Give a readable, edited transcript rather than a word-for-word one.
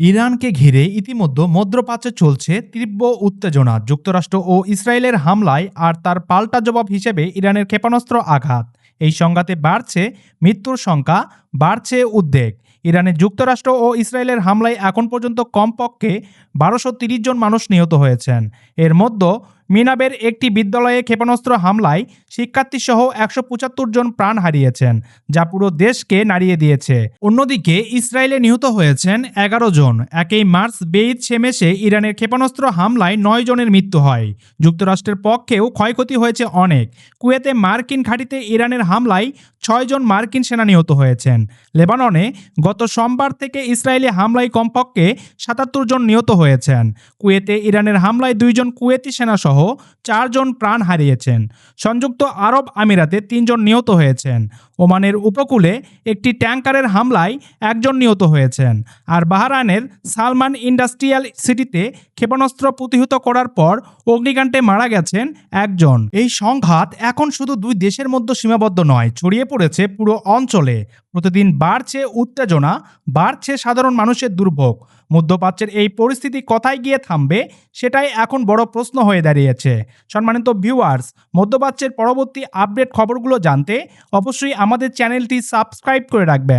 ইরানকে ঘিরে ইতিমধ্যে মধ্যপ্রাচ্যে চলছে তীব্র উত্তেজনা। যুক্তরাষ্ট্র ও ইসরায়েলের হামলায় আর তার পাল্টা জবাব হিসেবে ইরানের ক্ষেপণাস্ত্র আঘাত। এই সংঘাতে বাড়ছে মৃত্যুর সংখ্যা, বাড়ছে উদ্বেগ। ইরানের যুক্তরাষ্ট্র ও ইসরায়েলের হামলায় এখন পর্যন্ত কমপক্ষে ১২৩০ জন মানুষ নিহত হয়েছেন। এর মধ্যে মিনাবের একটি বিদ্যালয়ে ক্ষেপণাস্ত্র হামলায় শিক্ষার্থীসহ ১৭৫ জন প্রাণ হারিয়েছেন, যা পুরো দেশকে নাড়িয়ে দিয়েছে। অন্যদিকে ইসরায়েলে নিহত হয়েছেন ১১ জন। ১ মার্চ বেইত শেমেশে ইরানের ক্ষেপণাস্ত্র হামলায় ৯ জনের মৃত্যু হয়। যুক্তরাষ্ট্রের পক্ষেও ক্ষয়ক্ষতি হয়েছে অনেক। কুয়েতে মার্কিন ঘাঁটিতে ইরানের হামলায় ৬ জন মার্কিন সেনা নিহত হয়েছেন। লেবাননে গত সোমবার থেকে ইসরায়েলি হামলায় কমপক্ষে ৭৭ জন নিহত হয়েছেন। কুয়েতে ইরানের হামলায় ২ জন কুয়েতি সেনাসহ ৪ জন প্রাণ হারিয়েছেন। সংযুক্ত আরব আমিরাতে ৩ জন নিহত হয়েছেন। ওমানের উপকূলে একটি ট্যাঙ্কারের হামলায় ১ জন নিহত হয়েছেন। আর বাহরাইনের সালমান ইন্ডাস্ট্রিয়াল সিটিতে ক্ষেপণাস্ত্র প্রতিহত করার পর অগ্নিকাণ্ডে মারা গেছেন ১ জন। এই সংঘাত এখন শুধু দুই দেশের মধ্যে সীমাবদ্ধ নয়, ছড়িয়ে পড়েছে পুরো অঞ্চলে। প্রতিদিন বাড়ছে উত্তেজনা, বাড়ছে সাধারণ মানুষের দুর্ভোগ। মধ্যপ্রাচ্যের এই পরিস্থিতি কোথায় গিয়ে থামবে, সেটাই এখন বড় প্রশ্ন হয়ে দাঁড়িয়েছে। সম্মানিত ভিউয়ার্স, মধ্যপ্রাচ্যের পরবর্তী আপডেট খবরগুলো জানতে অবশ্যই আমাদের চ্যানেলটি সাবস্ক্রাইব করে রাখবেন।